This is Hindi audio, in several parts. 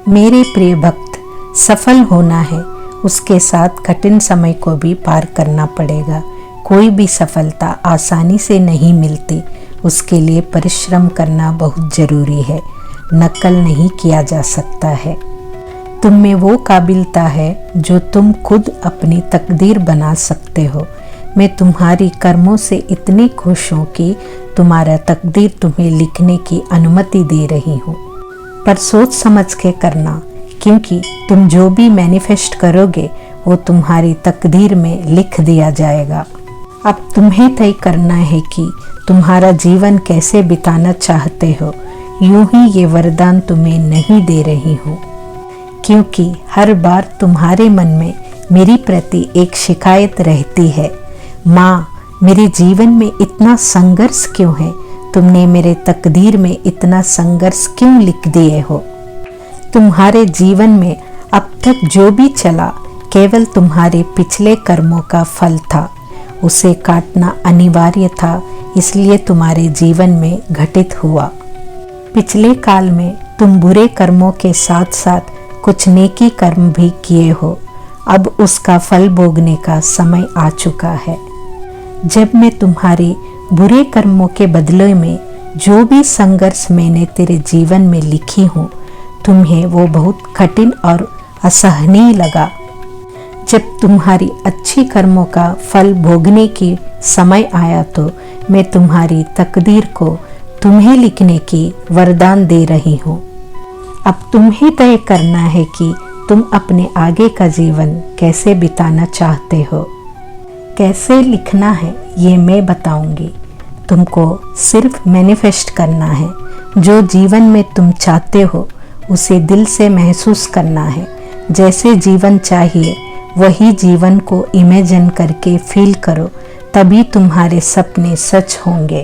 मेरे प्रिय भक्त, सफल होना है, उसके साथ कठिन समय को भी पार करना पड़ेगा। कोई भी सफलता आसानी से नहीं मिलती, उसके लिए परिश्रम करना बहुत ज़रूरी है। नकल नहीं किया जा सकता है। तुम में वो काबिलियत है जो तुम खुद अपनी तकदीर बना सकते हो। मैं तुम्हारी कर्मों से इतनी खुश हूँ कि तुम्हारा तकदीर तुम्हें लिखने की अनुमति दे रही हूँ। पर सोच समझ के करना, क्योंकि तुम जो भी मैनिफेस्ट करोगे वो तुम्हारी तकदीर में लिख दिया जाएगा। अब तुम्हें तय करना है कि तुम्हारा जीवन कैसे बिताना चाहते हो। यूं ही ये वरदान तुम्हें नहीं दे रही हूँ, क्योंकि हर बार तुम्हारे मन में मेरी प्रति एक शिकायत रहती है, माँ मेरे जीवन में इतना संघर्ष क्यों है? तुमने मेरे तकदीर में इतना संघर्ष क्यों लिख दिए हो? तुम्हारे जीवन में अब तक जो भी चला केवल तुम्हारे पिछले कर्मों का फल था। उसे काटना अनिवार्य था, इसलिए तुम्हारे जीवन में घटित हुआ। पिछले काल में तुम बुरे कर्मों के साथ साथ कुछ नेकी कर्म भी किए हो। अब उसका फल भोगने का समय आ चुका है। जब मैं तुम्हारे बुरे कर्मों के बदले में जो भी संघर्ष मैंने तेरे जीवन में लिखी हूँ, तुम्हें वो बहुत कठिन और असहनीय लगा। जब तुम्हारी अच्छी कर्मों का फल भोगने की समय आया तो मैं तुम्हारी तकदीर को तुम्हें लिखने की वरदान दे रही हूँ। अब तुम्हें तय करना है कि तुम अपने आगे का जीवन कैसे बिताना चाहते हो। कैसे लिखना है ये मैं बताऊंगी। तुमको सिर्फ मैनिफेस्ट करना है। जो जीवन में तुम चाहते हो उसे दिल से महसूस करना है। जैसे जीवन चाहिए वही जीवन को इमेजिन करके फील करो, तभी तुम्हारे सपने सच होंगे।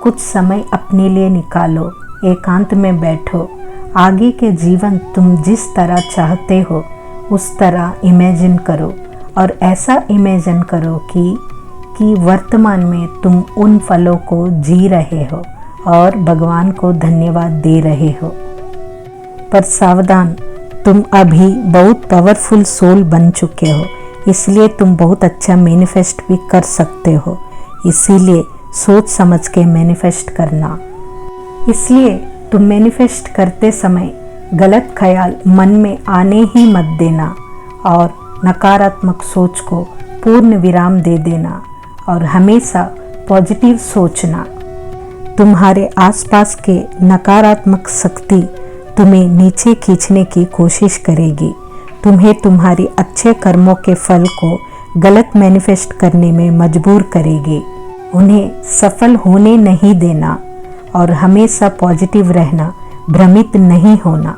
कुछ समय अपने लिए निकालो, एकांत में बैठो। आगे के जीवन तुम जिस तरह चाहते हो उस तरह इमेजिन करो, और ऐसा इमेजिन करो कि वर्तमान में तुम उन फलों को जी रहे हो और भगवान को धन्यवाद दे रहे हो। पर सावधान, तुम अभी बहुत पावरफुल सोल बन चुके हो, इसलिए तुम बहुत अच्छा मैनिफेस्ट भी कर सकते हो। इसीलिए सोच समझ के मैनिफेस्ट करना। इसलिए तुम मैनिफेस्ट करते समय गलत ख्याल मन में आने ही मत देना, और नकारात्मक सोच को पूर्ण विराम दे देना, और हमेशा पॉजिटिव सोचना। तुम्हारे आसपास के नकारात्मक शक्ति तुम्हें नीचे खींचने की कोशिश करेगी। तुम्हें तुम्हारी अच्छे कर्मों के फल को गलत मैनिफेस्ट करने में मजबूर करेगी। उन्हें सफल होने नहीं देना, और हमेशा पॉजिटिव रहना, भ्रमित नहीं होना,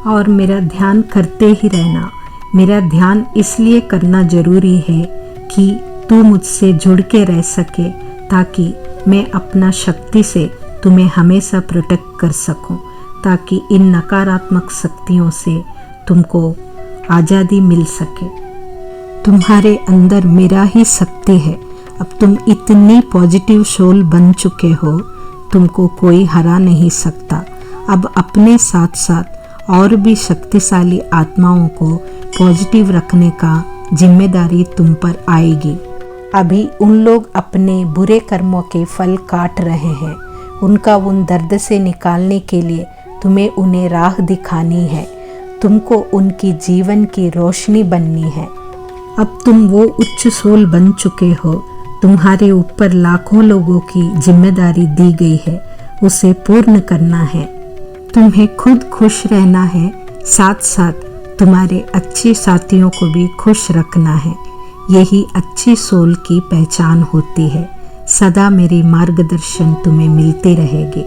और मेरा ध्यान करते ही रहना। मेरा ध्यान इसलिए करना जरूरी है कि तू मुझसे जुड़ के रह सके, ताकि मैं अपना शक्ति से तुम्हें हमेशा प्रोटेक्ट कर सकूं, ताकि इन नकारात्मक शक्तियों से तुमको आज़ादी मिल सके। तुम्हारे अंदर मेरा ही शक्ति है। अब तुम इतनी पॉजिटिव सोल बन चुके हो, तुमको कोई हरा नहीं सकता। अब अपने साथ साथ और भी शक्तिशाली आत्माओं को पॉजिटिव रखने का जिम्मेदारी तुम पर आएगी। अभी उन लोग अपने बुरे कर्मों के फल काट रहे हैं। उनका उन दर्द से निकालने के लिए तुम्हें उन्हें राह दिखानी है। तुमको उनकी जीवन की रोशनी बननी है। अब तुम वो उच्च सोल बन चुके हो। तुम्हारे ऊपर लाखों लोगों की जिम्मेदारी दी गई है, उसे पूर्ण करना है। तुम्हें खुद खुश रहना है, साथ साथ तुम्हारे अच्छे साथियों को भी खुश रखना है। यही अच्छी सोल की पहचान होती है। सदा मेरी मार्गदर्शन तुम्हें मिलते रहेगी।